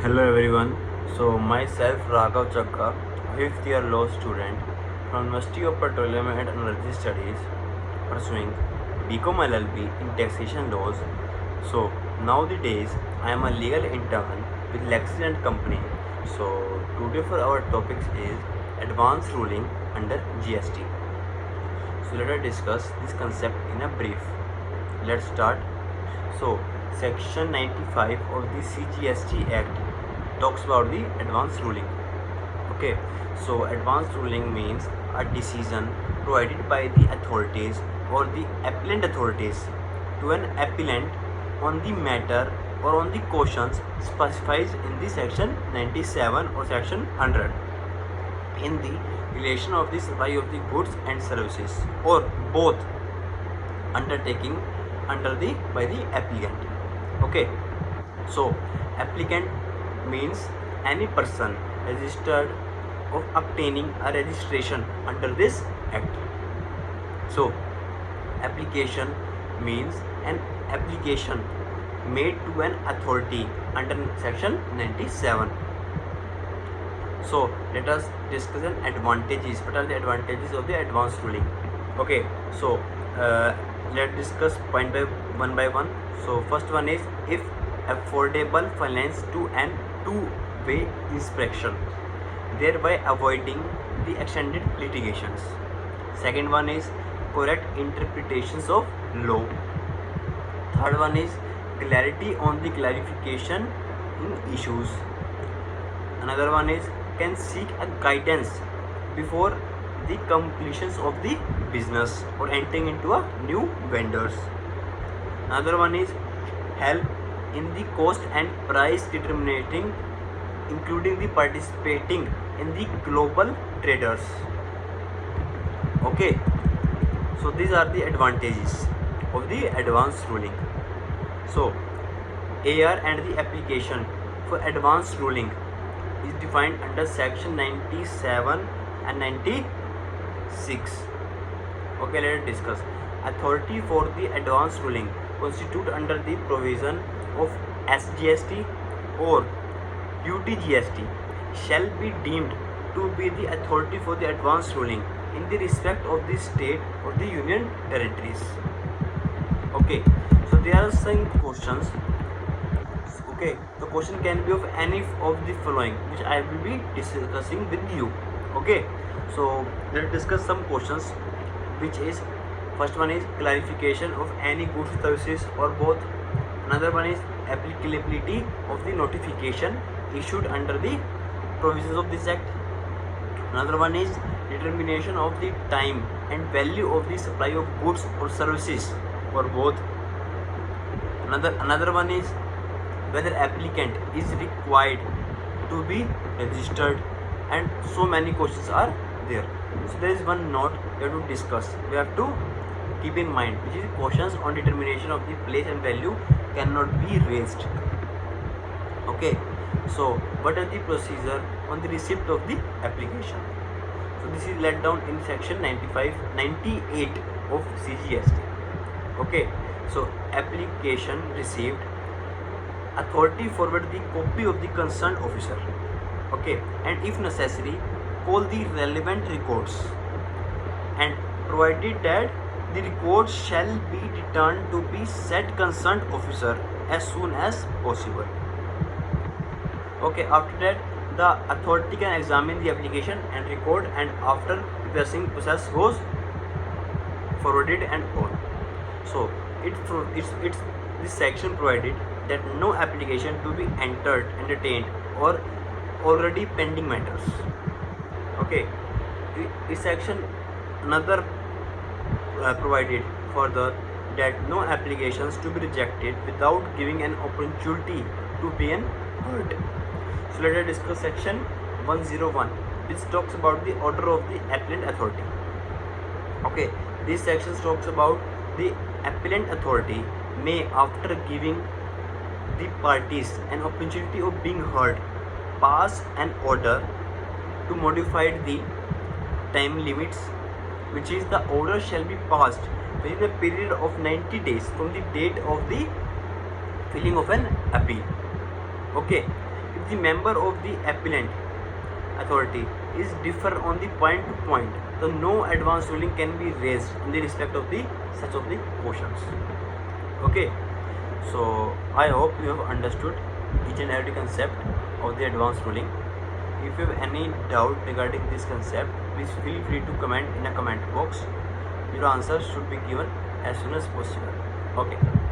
Hello everyone. So myself Raghav Chakka, fifth year law student from University of Petroleum and Energy Studies, pursuing BCom LLB in taxation laws. So nowadays I am a legal intern with Lexis and Company. So today for our topics is advanced ruling under GST. So let us discuss this concept in a brief. Let's start. So section 95 of the CGST Act talks about the advanced ruling. Okay, so advanced ruling means a decision provided by the authorities or the appellant authorities to an appellant on the matter or on the questions specified in the section 97 or section 100 in the relation of the supply of the goods and services or both undertaking under the by the applicant. Okay, so applicant means any person registered of obtaining a registration under this act. So application means an application made to an authority under section 97. So let us discuss an advantages. What are the advantages of the advanced ruling? Okay, so let's discuss point by one. So first one is if affordable finance to an two-way inspection, thereby avoiding the extended litigations. Second one is correct interpretations of law. Third one is clarity on the clarification in issues. Another one is can seek a guidance before the completions of the business or entering into a new vendors. Another one is help in the cost and price determining, including the participating in the global traders. Okay, so these are the advantages of the advanced ruling. So AR and the application for advanced ruling is defined under section 97 and 96. Okay, let us discuss. Authority for the advanced ruling constitute under the provision of SGST or UTGST shall be deemed to be the authority for the advanced ruling in the respect of the state or the union territories. Okay, so there are some questions. Okay, the question can be of any of the following which I will be discussing with you. Okay, so let's discuss some questions, which is first one is clarification of any goods, services or both. Another one is applicability of the notification issued under the provisions of this act. Another one is determination of the time and value of the supply of goods or services for both. Another one is whether applicant is required to be registered, and so many questions are there. So there is one note we have to discuss, we have to keep in mind, which is questions on determination of the place and value cannot be raised. Okay, so what are the procedure on the receipt of the application? So this is laid down in section 98 of CGST. Okay, so application received, authority forward the copy of the concerned officer. Okay, and if necessary call the relevant records, and provided that the records shall be returned to be said concerned officer as soon as possible. Okay, after that the authority can examine the application and record, and after the process goes forwarded and all. So it's this section provided that no application to be entertained or already pending matters. Okay, this section another provided further that no applications to be rejected without giving an opportunity to be heard. So let us discuss section 101, which talks about the order of the appellant authority. Okay, this section talks about the appellant authority may, after giving the parties an opportunity of being heard, pass an order to modify the time limits, which is the order shall be passed within a period of 90 days from the date of the filing of an appeal. Okay, if the member of the appellant authority is differ on the point to point, then no advance ruling can be raised in the respect of the such of the questions. Okay, so I hope you have understood each and every concept of the advance ruling. If you have any doubt regarding this concept, please feel free to comment in a comment box. Your answer should be given as soon as possible. Okay.